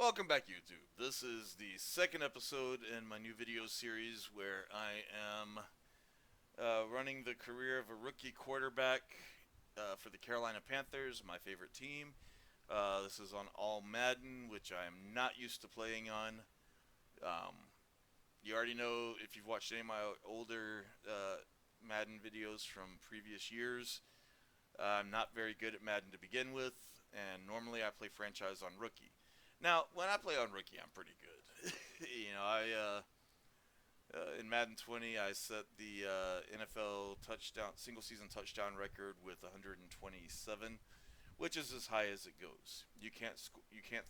Welcome back, YouTube. This is the second episode in my new video series where I am running the career of a rookie quarterback for the Carolina Panthers, my favorite team. This is on all Madden, which I am not used to playing on. Um, you already know if you've watched any of my older Madden videos from previous years. I'm not very good at Madden to begin with, and normally I play franchise on rookie. Now, when I play on rookie, I'm pretty good. In Madden 20, I set the NFL single season touchdown record with 127, which is as high as it goes. You can't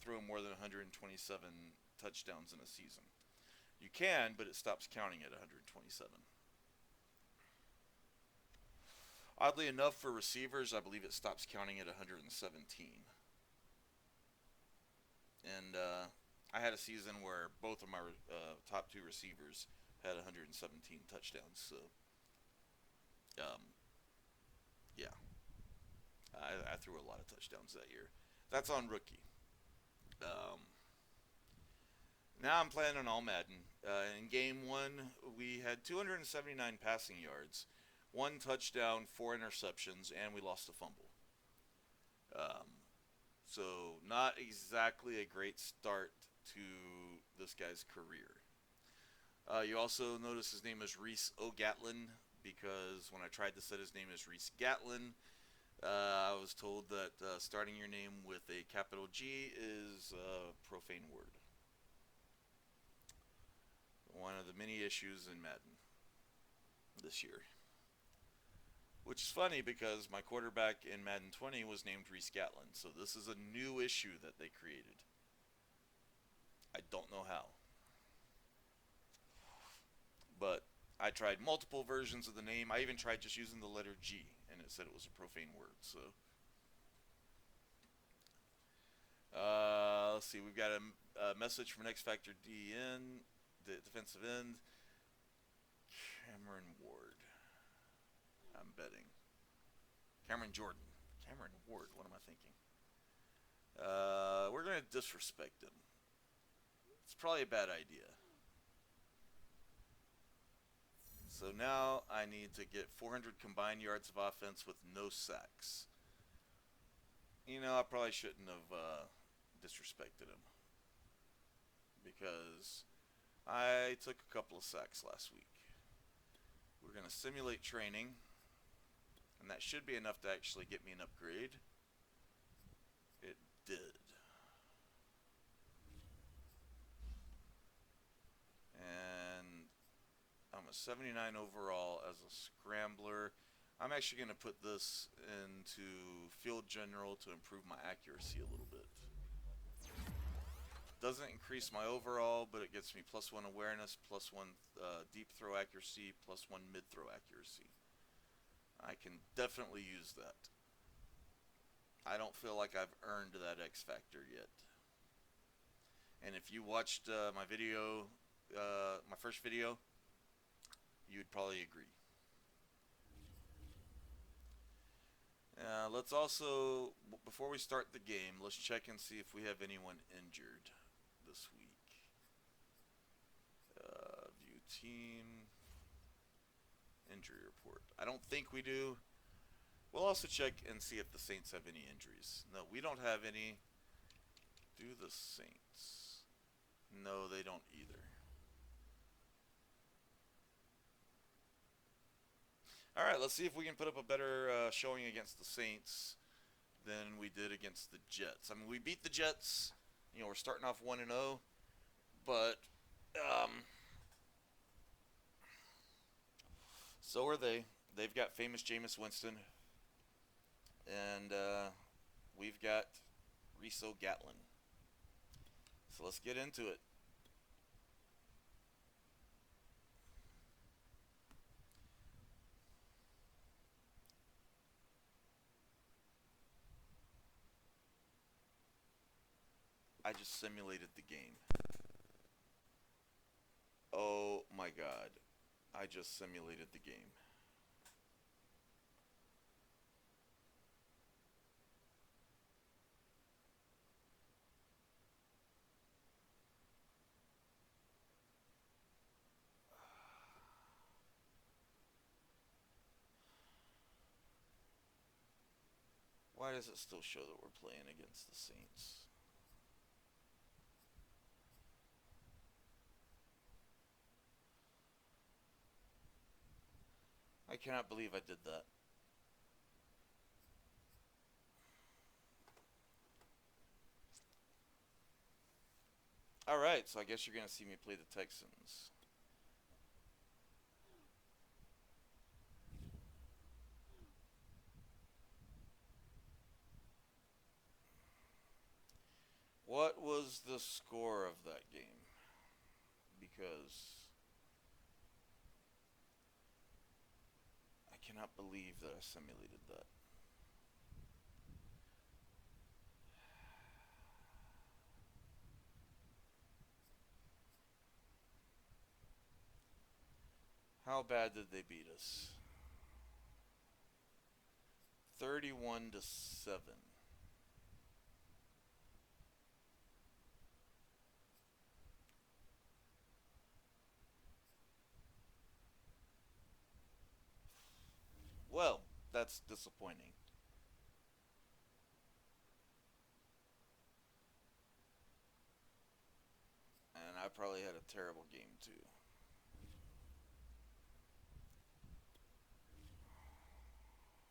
throw more than 127 touchdowns in a season. You can, but it stops counting at 127. Oddly enough, for receivers, I believe it stops counting at 117. And I had a season where both of my top two receivers had 117 touchdowns. So, um, yeah, I threw a lot of touchdowns that year. That's on rookie. Um, Now I'm playing on all Madden. In game one, we had 279 passing yards, one touchdown, four interceptions, and we lost a fumble. Um, so not exactly a great start to this guy's career. You also notice his name is Reese O'Gatlin because when I tried to set his name as Reese Gatlin, I was told that starting your name with a capital G is a profane word. One of the many issues in Madden this year. Which is funny because my quarterback in Madden 20 was named Reese Gatlin, so this is a new issue that they created. I don't know how. But I tried multiple versions of the name. I even tried just using the letter G, and it said it was a profane word. So, let's see. We've got a message from an X Factor DN, the defensive end, Cameron Ward. I'm betting. Cameron Jordan. Cameron Ward. What am I thinking? We're going to disrespect him. It's probably a bad idea. So now I need to get 400 combined yards of offense with no sacks. I probably shouldn't have disrespected him because I took a couple of sacks last week. We're going to simulate training, and that should be enough to actually get me an upgrade. It did. And I'm a 79 overall as a scrambler. I'm actually going to put this into field general to improve my accuracy a little bit. Doesn't increase my overall, but it gets me +1 awareness, +1 deep throw accuracy, +1 mid throw accuracy. I can definitely use that. I don't feel like I've earned that X factor yet. And if you watched my video, my first video, you'd probably agree. Let's also, before we start the game, let's check and see if we have anyone injured this week. View team injury report. I don't think we do. We'll also check and see if the Saints have any injuries. No, we don't have any. Do the Saints? No, they don't either. All right, let's see if we can put up a better showing against the Saints than we did against the Jets. I mean, we beat the Jets. We're starting off 1-0, but so are they. They've got famous Jameis Winston, and we've got Reese O'Gatlin. So let's get into it. I just simulated the game. Oh my god. I just simulated the game. Why does it still show that we're playing against the Saints? I cannot believe I did that. Alright, so I guess you're going to see me play the Texans. What was the score of that game? Because I cannot believe that I simulated that. How bad did they beat us? 31-7. Well, that's disappointing. And I probably had a terrible game too.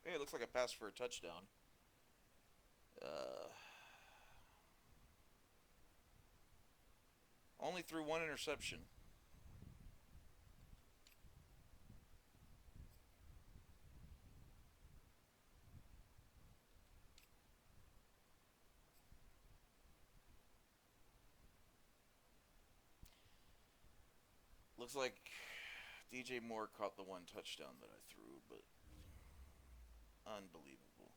Hey, it looks like a pass for a touchdown. Uh, Only threw one interception. Looks like DJ Moore caught the one touchdown that I threw, but unbelievable.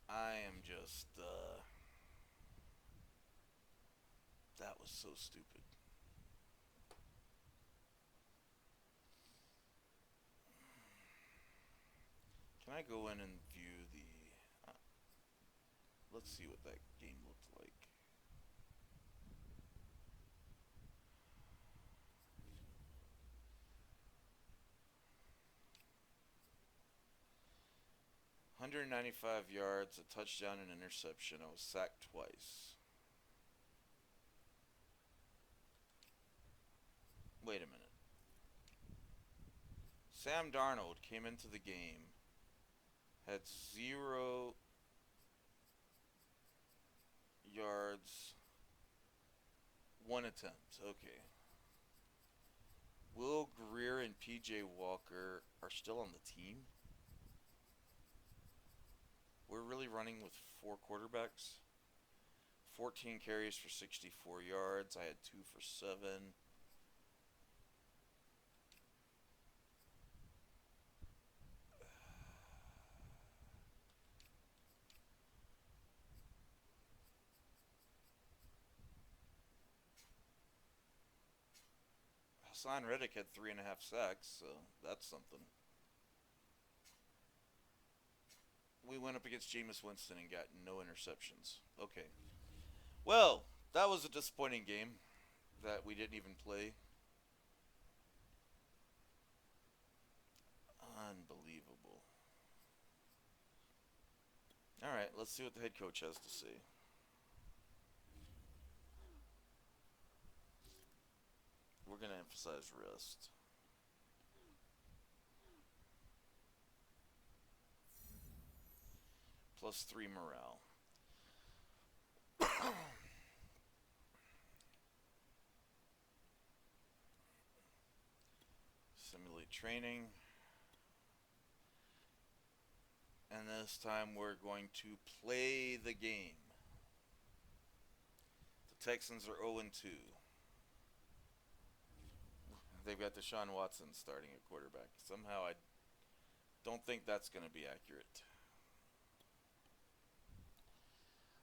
I am just, that was so stupid. Can I go in and view the, let's see what that game looked like. One 195 yards, a touchdown, and interception. I was sacked twice. Wait a minute. Sam Darnold came into the game, had 0 yards, one attempt. Okay. Will Greer and PJ Walker are still on the team? We're really running with four quarterbacks. 14 carries for 64 yards. I had 2 for 7. Hassan Reddick had 3.5 sacks, so that's something. We went up against Jameis Winston and got no interceptions. Okay. Well, that was a disappointing game that we didn't even play. Unbelievable. All right, let's see what the head coach has to say. We're going to emphasize rest. +3 morale. Simulate training. And this time we're going to play the game. The Texans are 0-2. They've got Deshaun Watson starting at quarterback. Somehow I don't think that's going to be accurate.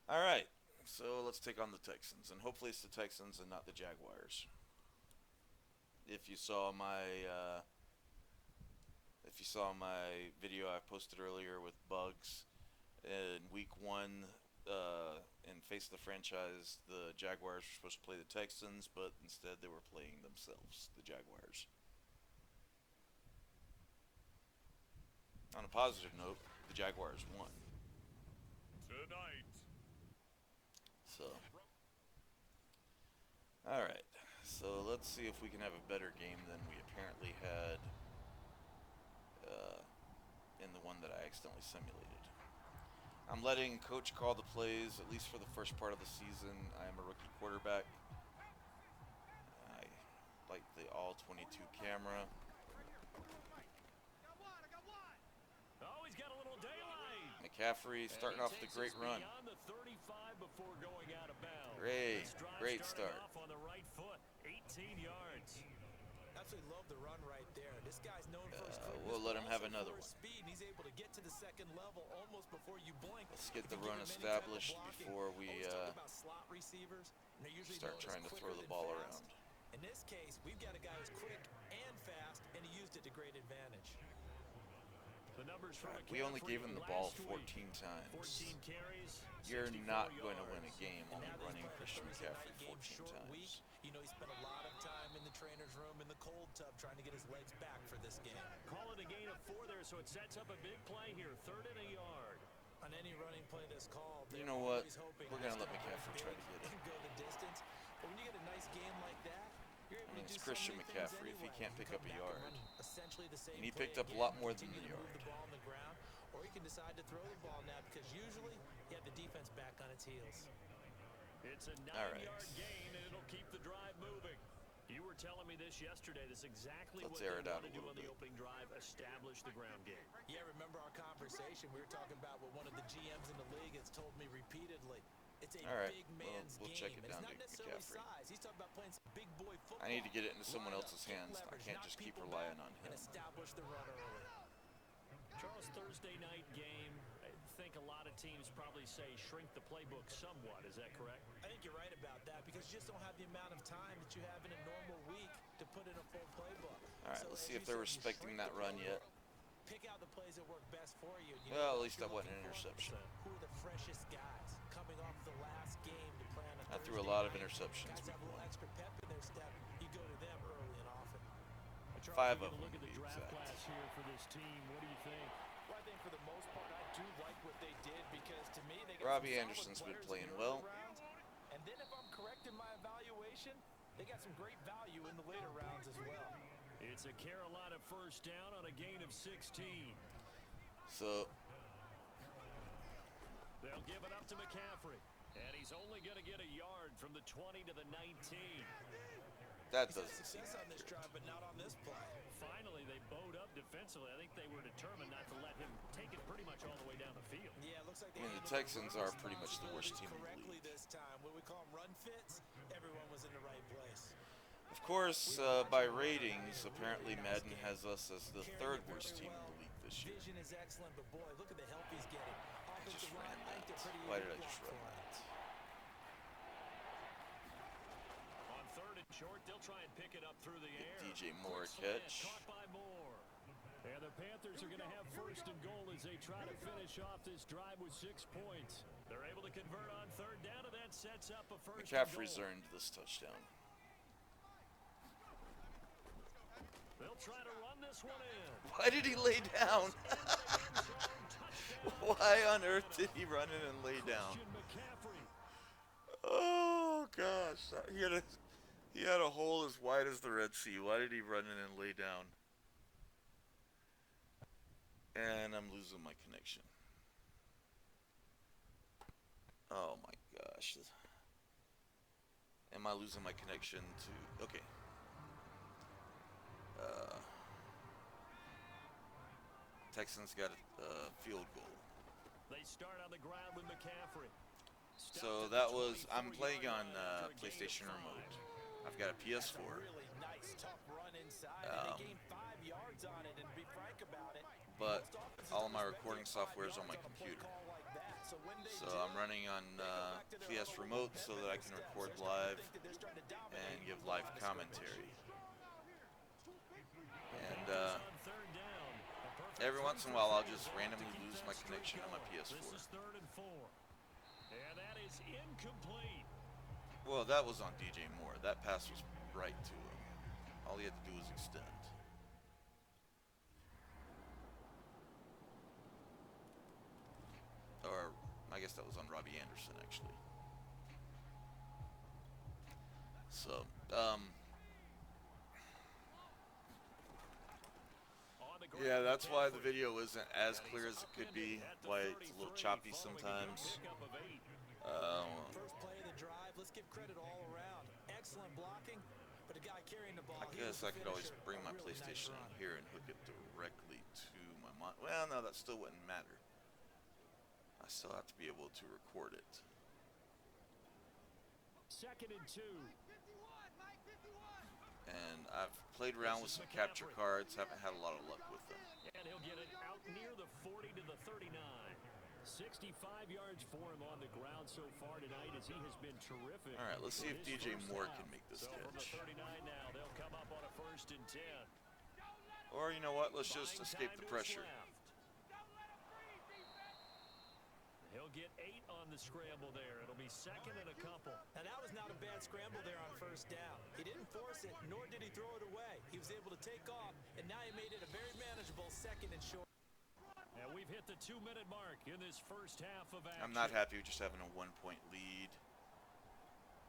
All right, so let's take on the Texans, and hopefully it's the Texans and not the Jaguars. If you saw my video I posted earlier with Bugs in Week 1 in Face the Franchise, the Jaguars were supposed to play the Texans, but instead they were playing themselves, the Jaguars. On a positive note, the Jaguars won. Tonight. So, all right. So let's see if we can have a better game than we apparently had in the one that I accidentally simulated. I'm letting Coach call the plays, at least for the first part of the season. I am a rookie quarterback. I like the all-22 camera. Oh, he's got a little daylight. McCaffrey starting off with a great run. The 35 before going out of bounds. Great start. Off on the right foot, 18 yards. Absolutely love the run right there. This guy's known for his quickness, we'll let him have also another for one. his speed. He's able to get to the second level almost before you blink. Let's get If the you run give him any type of established blocking. before we Always talk about slot receivers, and they're usually start known as trying to quicker throw the than ball fast. around. In this case, we've got a guy who's quick and fast, and he used it to great advantage. The numbers from We only gave him the ball last 14 week. times. 14 carries. You're 64 not going to yards. win a game And only now that he's running playing a Christian Thursday McCaffrey night game, 14 short week, times. you know, he spent a lot of time in the trainer's room in the cold tub trying to get his legs back for this game. Call it a gain of 4 there, so it sets up a big play here. 3rd and a yard. On any running play that's called, You they're know what? always hoping We're going to it's let McCaffrey try to get it. and go the distance. But when you get a nice game like that, you're able to It's do Christian so many things McCaffrey. If he anyway. can't You pick up come a back and yard, run essentially the same and he play picked up a again, lot more than continue the to move yard. the ball on the ground, or you can decide to throw the ball now because usually you have the defense back on its heels. It's a 9-yard gain, and it'll keep the drive moving. You were telling me this yesterday. This is exactly Let's what air they it out want to a do little on the bit. opening drive, establish the ground game. Yeah, remember our conversation? We were talking about what one of the GMs in the league has told me repeatedly. It's a All right, big man's we'll game. check it It's down not to necessarily McCaffrey. size. He's talking about playing some big boy football. I need to get it into someone Line up, else's kick hands. I leverage, can't knock just keep people relying back, on and him. establish the run early. Charles, Thursday night game. I think a lot of teams probably say shrink the playbook somewhat. Is that correct? I think you're right about that because you just don't have the amount of time that you have in a normal week to put in a full playbook. All right, So let's as see if you they're said, you respecting shrink that the run yet. playbook, pick out the plays that work best for you. Well, at least you're that wasn't an looking for interception. Who are the freshest guys coming off the last game to play on a I threw a Thursday lot of night? interceptions Guys have a week little one. extra pep in their step. You go to them early and often. Charles, 5 we're of gonna look them, at the to be draft exact. class here for this team. What do you think? Well, I think for the most part, I do like what they did because to me, they got Robbie some solid Anderson's been players playing in the well. early rounds. And then if I'm correct in my evaluation, they got some great value in the later rounds as well. It's a Carolina first down on a gain of 16. So They'll give it up to McCaffrey. And he's only going to get a yard from the 20 to the 19. that He's had doesn't seem success on this accurate. drive, but not on this play. Finally, they bowed up defensively. I think they were determined not to let him take it pretty much all the way down the field. Yeah, it looks like I they mean, the handled Texans run are pretty much the worst team in the correctly league. this time. What we call run fits, everyone was in the right place. Of course, by ratings, apparently Madden has us as the Carrying 3rd it worst very team in well. the league this year. Vision is excellent, but boy, look at the help he's getting. I just Offensive ran line, I think they're that. pretty Why did elite I just block run for him. that? On 3rd and short, they'll try and pick it up through the air. DJ Moore Quick slant, catch. Caught by Moore. And the Panthers are going to have 1st and goal as they try to finish off this drive with 6 points. They're able to convert on 3rd down, and that sets up a 1st and McCaffrey's goal. earned this touchdown. They'll try to run this one in. Why did he lay down? Why on earth did he run in and lay down? Christian McCaffrey. Oh gosh, he had a hole as wide as the Red Sea. Why did he run in and lay down? And I'm losing my connection. Oh my gosh. Am I losing my connection to... Okay. Texans got a field goal. They start on the ground with McCaffrey. So that was... I'm playing on PlayStation Remote. I've got a PS4. Really nice, tough run inside, and they gained 5 yards on it, and to be frank about it, But most offenses all don't my respect recording their 5 software is on yards my on a play computer. call like that. So when they So do, I'm running on they go back to their PS level of Remote so that I can steps. record They're starting to live think that they're starting to dominate and give the live line of scrimmage. commentary. And On 3rd down. A perfect every throw once in a for while I'll Fields just to randomly keep lose that my streak connection on my going. PS4. This is 3rd and 4. And that is incomplete. Well, that was on DJ Moore. That pass was right to him. All he had to do was extend. touchdowns on Robbie Anderson, actually. So, yeah, that's why the video isn't as clear as it could be, why it's a little choppy sometimes. First play of the drive, let's give credit all around. Excellent blocking, but a guy carrying the ball. I guess I could always bring my PlayStation in here and hook it directly to my monitor. Well, no, that still wouldn't matter. I still have to be able to record it. 2nd and 2. And I've played around with some capture cards, haven't had a lot of luck with them. And he'll get it out near the 40 to the 39. 65 yards for him on the ground so far tonight as he has been terrific. All right, let's see if DJ Moore can make this so catch. From the 39 now, they'll come up on a 1st and 10. Or you know what? Let's just escape the pressure. He'll get 8 on the scramble there. It'll be 2nd and a couple. And that was not a bad scramble there on 1st down. He didn't force it, nor did he throw it away. He was able to take off, and now he made it a very manageable 2nd and short. And we've hit the 2-minute mark in this first half of action. I'm not happy with just having a 1-point lead.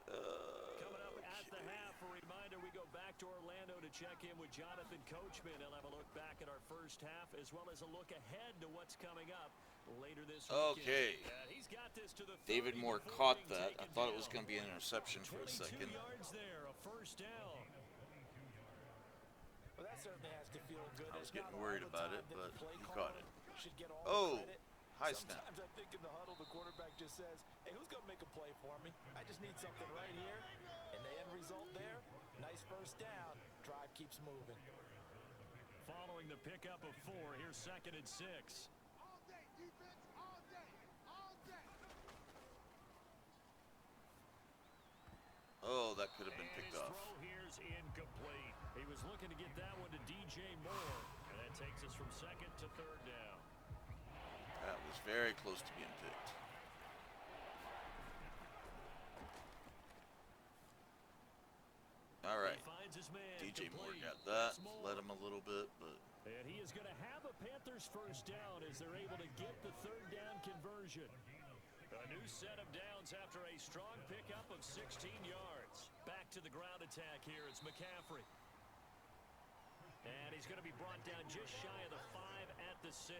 Coming up at the half, a reminder, we go back to Orlando to check in with Jonathan Coachman. He'll have a look back at our first half as well as a look ahead to what's coming up later this weekend. Okay. He's got this to the David Moore caught that. I thought it was going to be an interception for a 22 second. yards there, a 1st down. Well, that certainly has to feel good. I was It's getting not worried all the about time it, that but the play he caller caught it. should get all Oh, the credit. high snap. Sometimes I think in the huddle, the quarterback just says, hey, who's going to make a play for me? I just need something right here. And the end result there, nice 1st down. Drive keeps moving. Following the pickup of 4, here's 2nd and 6. All day, defense, all day, all day. Oh, that could have been And picked his off. throw here's incomplete. He was looking to get that one to DJ Moore, and that takes us from 2nd to 3rd down. That was very close to being picked. All right. He finds his man DJ Moore complete. got that. That's Moore. Led him a little bit, but And he is going to have a Panthers 1st down as they're able to get the 3rd down conversion. A new set of downs after a strong pickup of 16 yards. Back to the ground attack here. It's McCaffrey. And he's going to be brought down just shy of the 5 at the 6.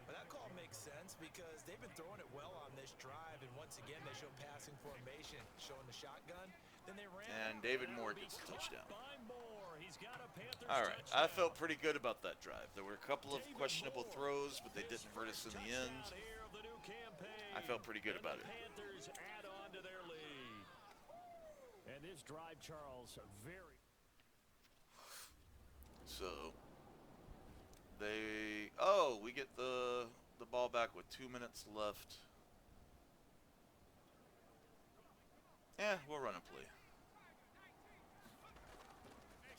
But that call makes sense because they've been throwing it well on this drive, and once again they show passing formation, showing the shotgun. Then they ran. and David Moore gets a touchdown. By Moore. He's got a Panthers All right, touchdown. I felt pretty good about that drive. There were a couple of questionable throws, but they didn't hurt us in the end. Touchdown here of the new campaign. I felt pretty good And about the it. Panthers add on to their lead. And this drive, Charles, very. So we get the ball back with 2 minutes left. Yeah, we'll run a play.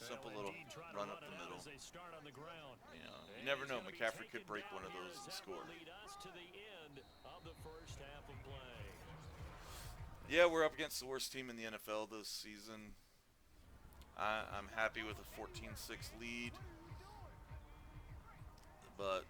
Simple They'll little indeed try to run up it the out middle. as they start on the ground. You know, you And never he's know. gonna be McCaffrey could taken break down one of here those as and that score. will lead us to the end of the first half of play. Yeah, we're up against the worst team in the NFL this season. I'm happy with a 14-6 lead, but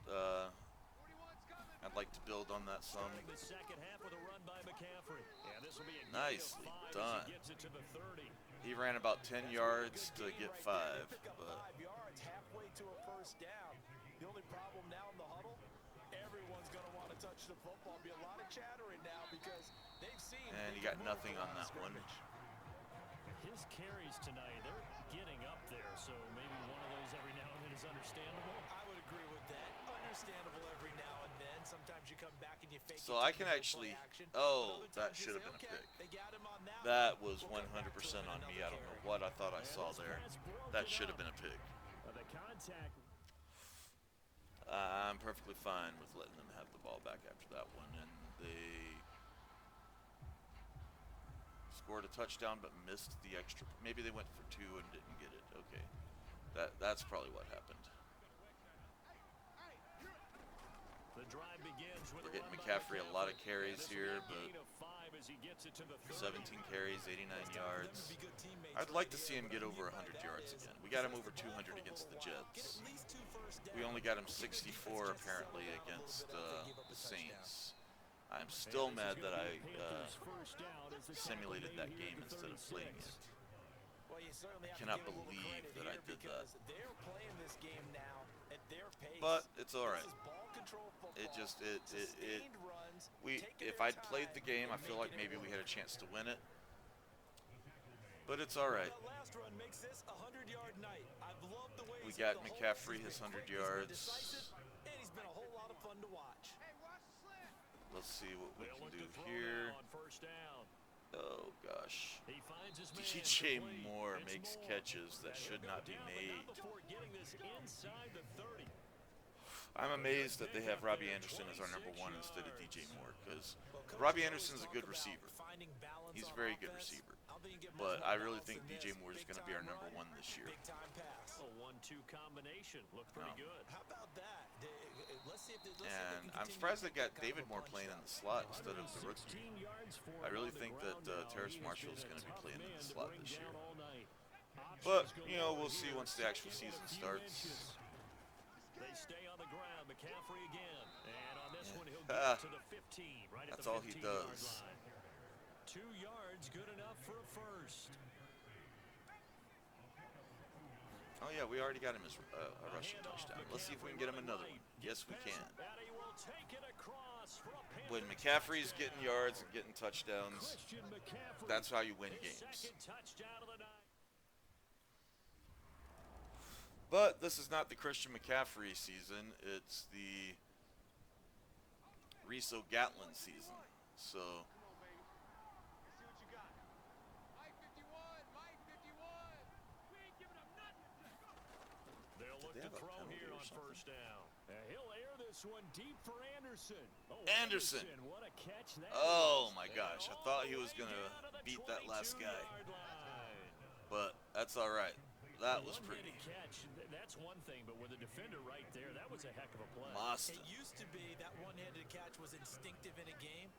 I'd like to build on that some. Starting the second half with a run by McCaffrey. And this will be a Nicely gain of 5 done. as he gets it to the 30. He ran about 10 yards to get 5, Pick up but 5 yards halfway to a 1st down. The only problem now in the huddle, everyone's going to want to touch the football. Be a lot of chattering now because they've seen. and he got nothing on that one. His carries tonight, they're getting up there, so maybe one of those every now and then is understandable. I would agree with that. Understandable every now and then. Sometimes you come back and you fake. So it I to can the actually. play action. Oh, But other that times you should have say, been a okay, pick. they got him on that That one. was We'll come back to 100% it on me. I another don't know carry. what I thought I saw there. That should have been a pick. The contact. I'm perfectly fine with letting them have the ball back after that one, and they scored a touchdown but missed the extra. Maybe they went for 2 and didn't get it. Okay, that's probably what happened. The drive begins with We're a getting run by McCaffrey a lot of McCaffrey. carries And this will be here, a but gain of 5 as he gets it to the 30. 17 carries, 89 It's time for them yards. to be good teammates I'd like to right see here. him What get I over mean by 100 that yards is again. We got him possess over the ball 200 for a against the little while. Get Jets. at least 2 first We downs. only got him Give the defense 64 just apparently settle down a against little bit after they give up the a touchdown. Saints. I'm still And this mad is that gonna I be the Panthers' first down as the clock simulated made that here game at the instead of 36. playing it. Well, you certainly I have cannot to give a little believe credit that I here did that. because they're playing this game now at their pace. But it's all right. This is ball control football. It just Sustained runs, taking if their I'd played the time game, I and feel like making it maybe we work. had a chance to win it. But it's all right. That last run makes this a 100-yard night. I've loved the way We he's hit got the holes. McCaffrey He's his been 100 quick, he's been yards. decisive, and he's been a whole lot of fun to watch. Hey, watch the slant. Let's see what we They'll can look do to throw here. now on first down. Oh gosh. He finds his man DJ complete. Moore It's makes Moore. catches that And should he'll not go be down, but made. not before getting this inside the 30. I'm amazed that they have Robbie Anderson as our number one instead of DJ Moore, because Robbie Anderson is a good receiver. He's a very good receiver. But I really think DJ Moore is going to be our number one this year. Big time pass. A 1-2 combination. Looked pretty No. good. How about that? Let's see if they And can I'm continue surprised to they got make that kind David of a Moore punch playing in up. the slot instead of the rookie. 16 yards for I him really on the think that ground now. Terrace He has Marshall is been going to be a playing in tough the man to slot bring this year. down all night. But, Options you know, galore we'll see here. once the actual Second season and a few starts. inches. They stay on the ground. McCaffrey again. And on this one, he'll Ah, get to the 15, right at that's the all he 15-yard does. line. 2 yards, good enough for a first. Oh, yeah, we already got him as a rushing touchdown. Let's see if we can get him another one. Yes, we can. And he will take it across for a When Panthers McCaffrey's touchdown. getting yards and getting touchdowns, Christian McCaffrey, that's how you win his games. second touchdown of the night. But this is not the Christian McCaffrey season. It's the Reese O'Gatlin season. So, Come on, baby. Let's see what you got. Mike 51, Mike 51. We ain't giving up nothing. They'll look they to have a throw penalty here or on something? first down. And he'll air this one deep for Anderson. Oh, Anderson. What a catch that oh is. my And gosh, I all thought the he was way going to down to the beat that last guy. 22-yard line. But that's all right. That was One-handed pretty. catch, that's one thing, but with a defender right there, that was a heck of a play. Masta. It used to be that one-handed catch was instinctive in a game.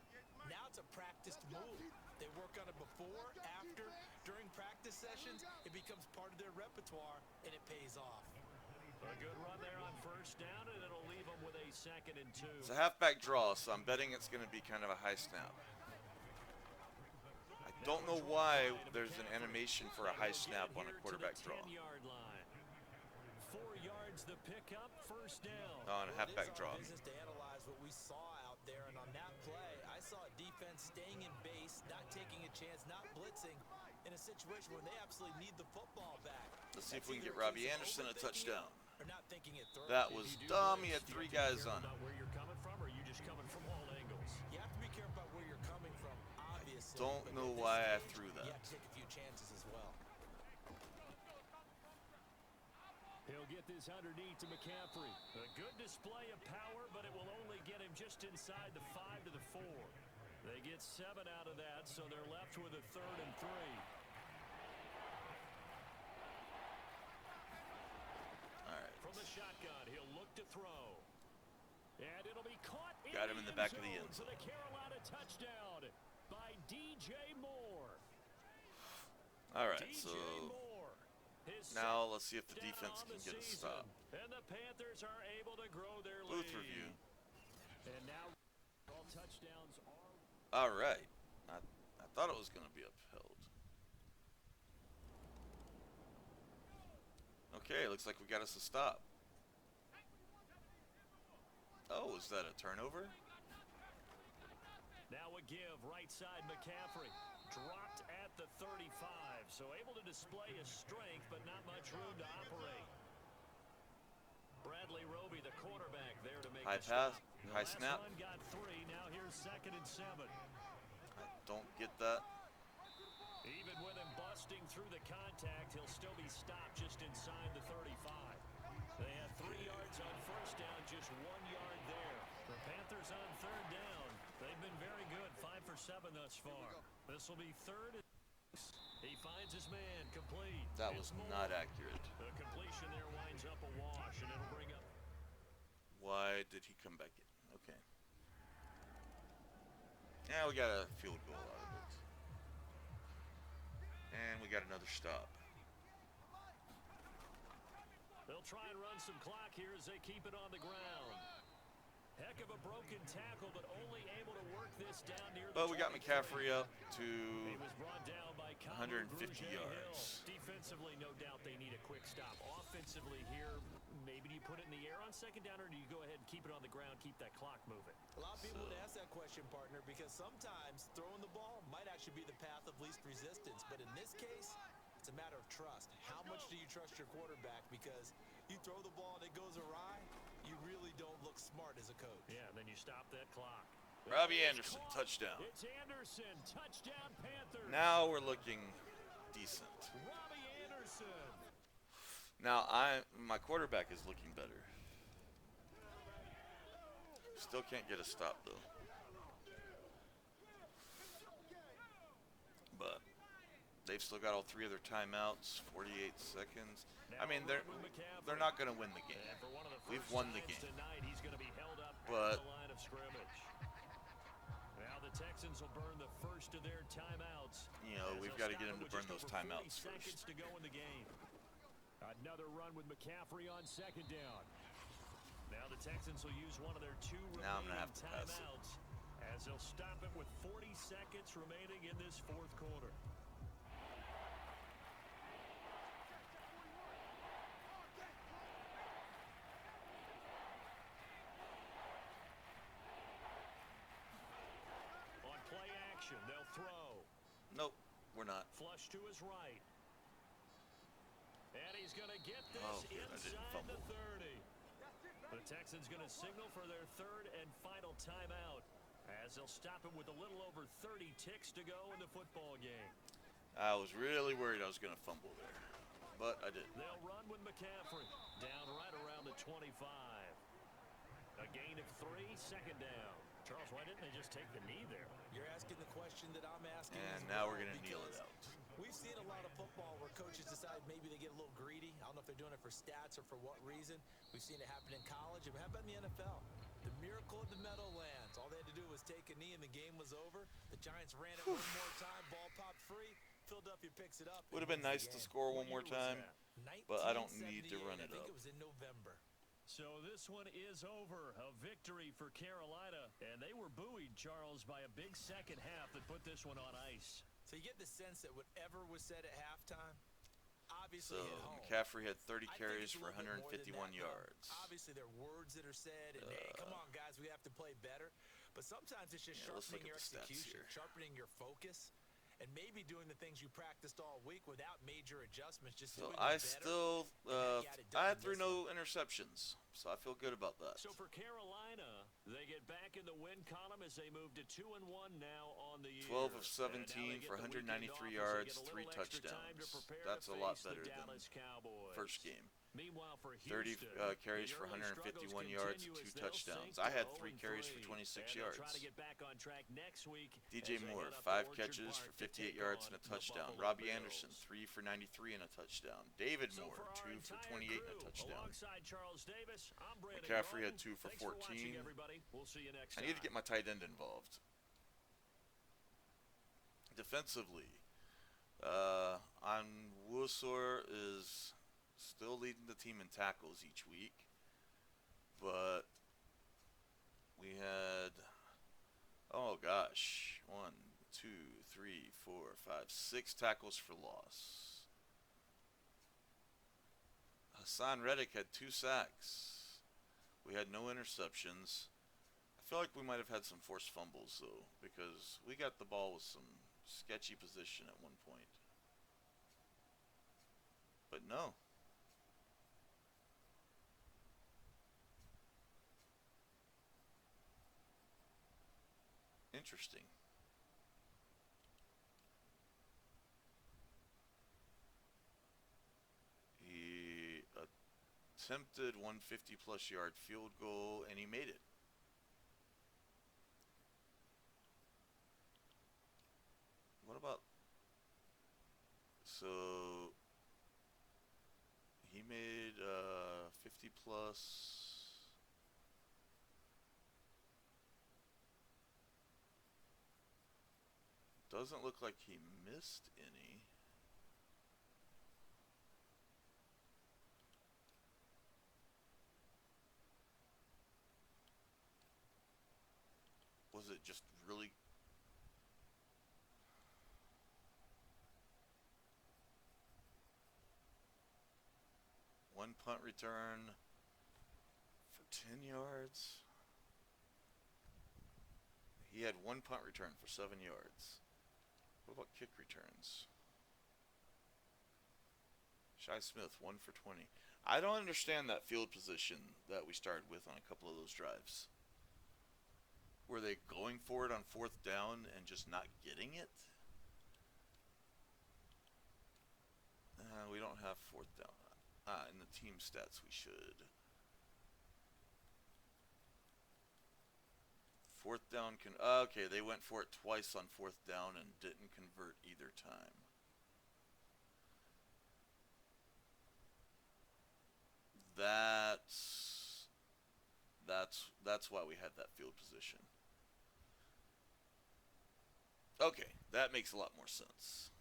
Now it's a practiced move. They work on it before, after, during practice sessions. It becomes part of their repertoire, and it pays off. A good run there on first down, and it'll leave them with a 2nd and 2. It's a halfback draw, so I'm betting it's going to be kind of a high snap. I don't know why there's an animation for a high snap on a quarterback draw. 10-yard line. 4 yards the pickup, first down. On a halfback It is draw. our business to analyze what we saw out there, and on that play, I saw a defense staying in base, not taking a chance, not blitzing, in a situation where they absolutely need the football back. Let's see if That's we can either get Robbie case of Anderson a overthinking it touchdown. or not thinking it through. That If was you do dumb. this, He had you 3 have to be guys careful on him. about where you're coming from, or are you just coming from all angles? You have to be careful about where you're coming from, obviously. Don't but know at this why I stage, threw You that. have to take a few chances as well. He'll get this underneath to McCaffrey. A good display of power, but it will only get him just inside the 5 to the 4. They get 7 out of that, so they're left with a 3rd and 3. All right. From the shotgun, he'll look to throw. And it'll be caught Got him in the back of the end for zone. the Carolina touchdown by DJ Moore. All right, DJ so Moore, his now let's see if the touchdown defense on can the get a season. stop. And the Panthers are able to grow their Booth lead. review. And now all touchdowns are... All right. I thought it was going to be upheld. Okay, looks like we got us a stop. Oh, is that a turnover? Now a give, right side McCaffrey. Dropped at the 35, so able to display his strength, but not much room to operate. Bradley Roby, the quarterback, there to make High the pass, stop. The high last snap. one got 3, now here's 2nd and 7. I don't get that. Even with him busting through the contact, he'll still be stopped just inside the 35. They have 3 yards on first down, just 1 yard there. The Panthers on 3rd down. They've been very good, 5 for 7 thus far. This will be 3rd and 6. He finds his man, complete. That It's was Moore. not accurate. The completion there winds up a wash, and it'll bring up. Why did he come back in? Okay. Yeah, we got a field goal out of it. And we got another stop. They'll try and run some clock here as they keep it on the ground. Heck of a broken tackle, but only able to work this down near the But we got 23. McCaffrey up to He was brought down by 150 Hill. yards. Defensively, no doubt they need a quick stop. Offensively here, maybe do you put it in the air on second down, or do you go ahead and keep it on the ground, keep that clock moving? A lot of people would ask that question, partner, because sometimes throwing the ball might actually be the path of least resistance. But in this case, it's a matter of trust. How much do you trust your quarterback? Because you throw the ball and it goes awry, you really don't look smart as a coach. Yeah, and then you stop that clock. Robbie Anderson, touchdown. It's Anderson, touchdown Panthers. Now we're looking decent. Robbie Anderson. Now my quarterback is looking better. Still can't get a stop though. But they've still got all 3 of their timeouts, 48 seconds. I mean, they're not going to win the game. We've won the game. Tonight, he's going to be held up But at the line of scrimmage. Now the Texans will burn the first of their timeouts. You know, we've got to get him to burn those timeouts seconds first. to go in the game. Another run with McCaffrey on second down. Now the Texans will use one of their 2 Now I'm remaining gonna have to pass it. timeouts as they'll stop it with 40 seconds remaining in this 4th quarter. On play action, they'll throw. Nope, we're not. Flush to his right. And he's going to get this Oh, good, I didn't inside the fumble. 30. The Texans going to signal for their 3rd and final timeout as they'll stop him with a little over 30 ticks to go in the football game. I was really worried I was going to fumble there, but I didn't. They'll run with McCaffrey down right around the 25. A gain of 3, second down. Charles, why didn't they just take the knee there? You're asking the question that I'm asking. And as now well, we're going to kneel it because out. We've seen a lot of football where coaches decide maybe they get a little greedy. I don't know if they're doing it for stats or for what reason. We've seen it happen in college. And how about in the NFL? The miracle of the Meadowlands. All they had to do was take a knee and the game was over. The Giants ran it one more time. Ball popped free. Philadelphia picks it up. Would have been nice to score one more time, but I don't need to run it I think up. it was in November. So this one is over. A victory for Carolina. And they were buoyed, Charles, by a big second half that put this one on ice. So you get the sense that whatever was said at halftime, obviously So hit home. McCaffrey had 30 I think carries it's a for little bit more than 151 that, though. yards. Obviously, there are words that are said, and hey, come on, guys, we have to play better. But sometimes it's just Yeah, let's sharpening look your at the stats execution, here. sharpening your focus, and maybe doing the things you practiced all week without major adjustments. Just So doing I them better. still, you got it done I had in 3 this no interceptions, so I feel good about that. So for Carolina, they get back in the win column as they move to 2-1 now on the year. 12 of And now 17 they for get the weekend 193 off as they yards, get a 3 little extra time to touchdowns. prepare That's to a lot face the better than Dallas Cowboys. first game. Meanwhile, for 30 Houston, carries the for early 151 struggles yards, continue 2 as they'll touchdowns. sink I had to 3 carries for 0-3, 26 and they'll yards. try to get back on track next week DJ as they Moore, head up to 5 Orchard catches Park for to 58 take yards on and a the touchdown. Buffalo Robbie Bills. Anderson, 3 for 93 and a touchdown. David So Moore, for our 2 for entire 28 and a crew, touchdown. Alongside Charles Davis, I'm Brandon McCaffrey Gaudin. had 2 for Thanks for watching, 14. everybody. We'll see you next I time. need to get my tight end involved. Defensively, Onwuasor is still leading the team in tackles each week, but we had, oh gosh, 1, 2, 3, 4, 5, 6 tackles for loss. Hassan Reddick had 2 sacks. We had no interceptions. I feel like we might have had some forced fumbles though, because we got the ball with some sketchy position at one point. But no. Interesting. He attempted 150 plus yard field goal and he made it. What about, so he made 50 plus. Doesn't look like he missed any. was it just really? One punt return for 10 yards. He had one punt return for 7 yards. What about kick returns? Shi Smith, 1 for 20. I don't understand that field position that we started with on a couple of those drives. Were they going for it on 4th down and just not getting it? We don't have 4th down. In the team stats, we should. 4th down can. Okay, they went for it twice on 4th down and didn't convert either time. That's why we had that field position. Okay, that makes a lot more sense.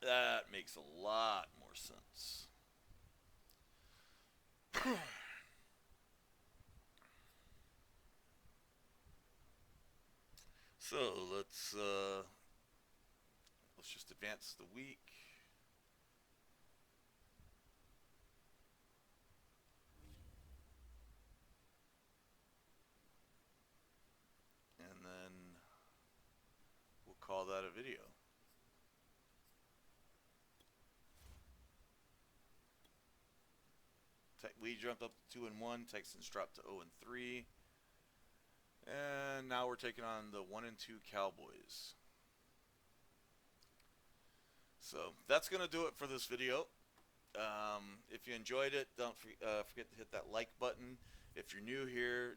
That makes a lot more sense. So let's just advance the week. And then we'll call that a video. We jumped up to 2-1. Texans dropped to 0-3. And now we're taking on the 1-2 Cowboys. So that's going to do it for this video. If you enjoyed it, don't forget to hit that like button. If you're new here,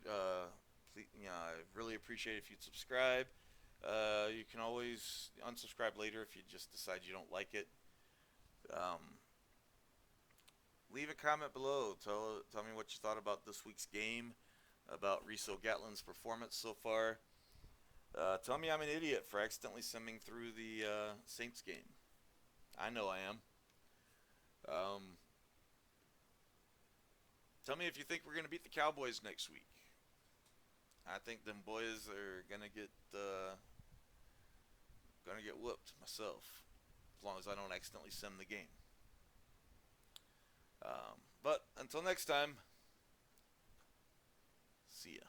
please, I really appreciate it if you'd subscribe. You can always unsubscribe later if you just decide you don't like it. Leave a comment below. Tell me what you thought about this week's game, about Reese O'Gatlin's performance so far. Tell me I'm an idiot for accidentally simming through the Saints game. I know I am. Tell me if you think we're going to beat the Cowboys next week. I think them boys are going to get whooped myself, as long as I don't accidentally sim the game. But until next time, see ya.